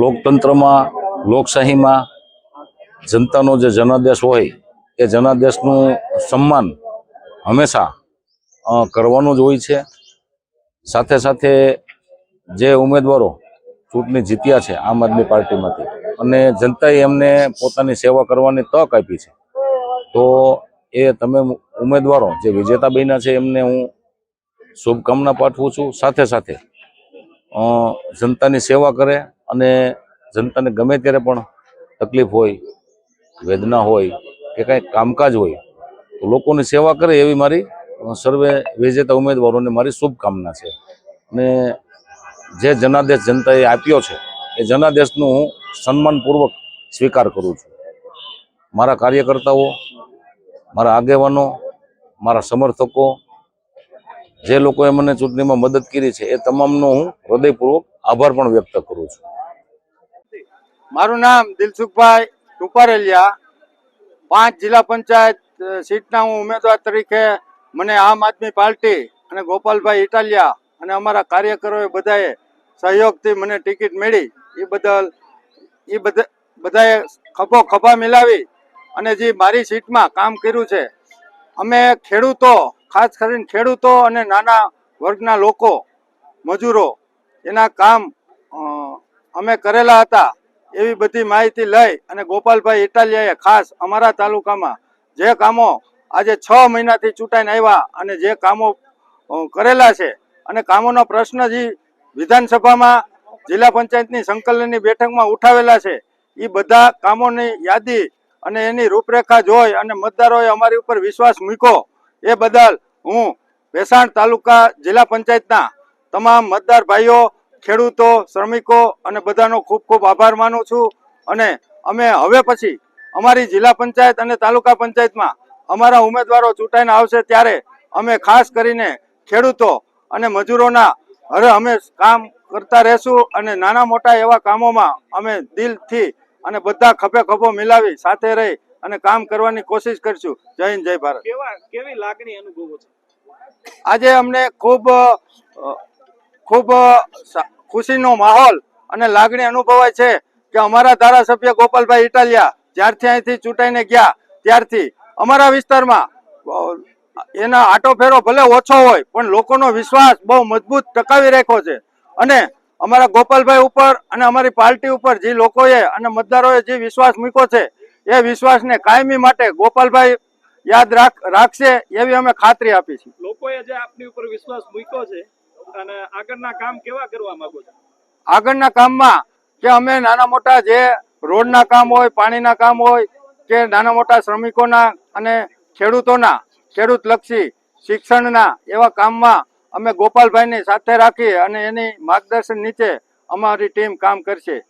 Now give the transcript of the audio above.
લોકતંત્રમાં લોકશાહીમાં જનતાનો જે જનાદેશ હોય એ જનાદેશનું સન્માન હંમેશા કરવાનું જ હોય છે। સાથે સાથે જે ઉમેદવારો ચૂંટણી જીત્યા છે આમ આદમી પાર્ટીમાંથી અને જનતાએ એમને પોતાની સેવા કરવાની તક આપી છે, તો એ તમે ઉમેદવારો જે વિજેતા બન્યા છે એમને હું શુભકામના પાઠવું છું। સાથે સાથે જનતાની સેવા કરે અને જનતાને ગમે ત્યારે પણ તકલીફ હોય, વેદના હોય કે કાંઈ કામકાજ હોય તો લોકોની સેવા કરે એવી મારી સર્વે વિજેતા ઉમેદવારોને મારી શુભકામના છે। અને જે જનાદેશ જનતાએ આપ્યો છે એ જનાદેશનું હું સન્માનપૂર્વક સ્વીકાર કરું છું। મારા કાર્યકર્તાઓ, મારા આગેવાનો, મારા સમર્થકો, જે લોકોએ મને ચૂંટણીમાં મદદ કરી છે એ તમામનો હું હૃદયપૂર્વક આભાર પણ વ્યક્ત કરું છું। મારું નામ દિલસુખભાઈ ટુપારેલિયા, 5 જિલ્લા પંચાયત સીટના હું ઉમેદવાર તરીકે મને આમ આદમી પાર્ટી અને ગોપાલભાઈ ઇટાલિયા અને અમારા કાર્યકરોએ બધાએ સહયોગથી મને ટિકિટ મળી। એ બધાએ ખભા મિલાવી અને જે મારી સીટમાં કામ કર્યું છે, અમે ખેડૂતો, ખાસ કરીને ખેડૂતો અને નાના વર્ગના લોકો, મજૂરો, એના કામ અમે કરેલા હતા એવી બધી માહિતી લઈ અને ગોપાલભાઈ ઇટાલિયાએ ખાસ અમારા તાલુકામાં જે કામો આજે 6 મહિનાથી ચૂંટાઈને આવ્યા અને જે કામો કરેલા છે અને કામોનો પ્રશ્ન જે વિધાનસભામાં જિલ્લા પંચાયતની સંકલનની બેઠકમાં ઉઠાવેલા છે એ બધા કામોની યાદી અને એની રૂપરેખા જોઈ અને મતદારોએ અમારી ઉપર વિશ્વાસ મૂક્યો એ બદલ હું ભેસાણ તાલુકા જિલ્લા પંચાયતના તમામ મતદાર ભાઈઓ, ખેડૂતો, શ્રમિકો અને બધાનો ખૂબ ખૂબ આભાર માનું છું। અને અમે હવે પછી અમારી જિલ્લા પંચાયત અને તાલુકા પંચાયતમાં અમારા ઉમેદવારો ચૂંટાઈને આવશે ત્યારે અમે ખાસ કરીને ખેડૂતો અને મજૂરોના અમે કામ કરતા રહેશું અને નાના મોટા એવા કામોમાં અમે દિલથી અને બધા ખભે ખભો મિલાવી સાથે રહી અને કામ કરવાની કોશિશ કરશું। જય હિન્દ, જય ભારત। કેવી લાગણી અનુભવો છો? આજે અમને ખૂબ ખુશીનો માહોલ અને લાગણી અનુભવાય છે કે અમારા ધારાસભ્ય ગોપાલભાઈ ઇટાલિયા જ્યારથી અહીંથી ચૂંટાઈને ગયા ત્યારથી અમારા વિસ્તારમાં એના આટોફેરો ભલે ઓછો હોય પણ લોકોનો વિશ્વાસ બહુ મજબૂત ટકાવી રાખ્યો છે। અને અમારા ગોપાલભાઈ ઉપર અને અમારી પાર્ટી ઉપર જે લોકોએ અને મતદારોએ જે વિશ્વાસ મૂક્યો છે એ વિશ્વાસને કાયમી માટે ગોપાલભાઈ યાદ રાખશે એવી અમે ખાતરી આપી છે। લોકોએ જે આપની ઉપર વિશ્વાસ મૂક્યો છે અને આગળના કામ કેવા કરવા માંગો છો? આગળના કામમાં કે અમે નાના મોટા જે રોડના કામ હોય, પાણીના કામ હોય કે નાના મોટા શ્રમિકોના અને ખેડૂતોના ખેડૂતલક્ષી શિક્ષણના એવા કામમાં અમે ગોપાલભાઈની સાથે રાખી અને એની માર્ગદર્શન નીચે અમારી ટીમ કામ કરશે।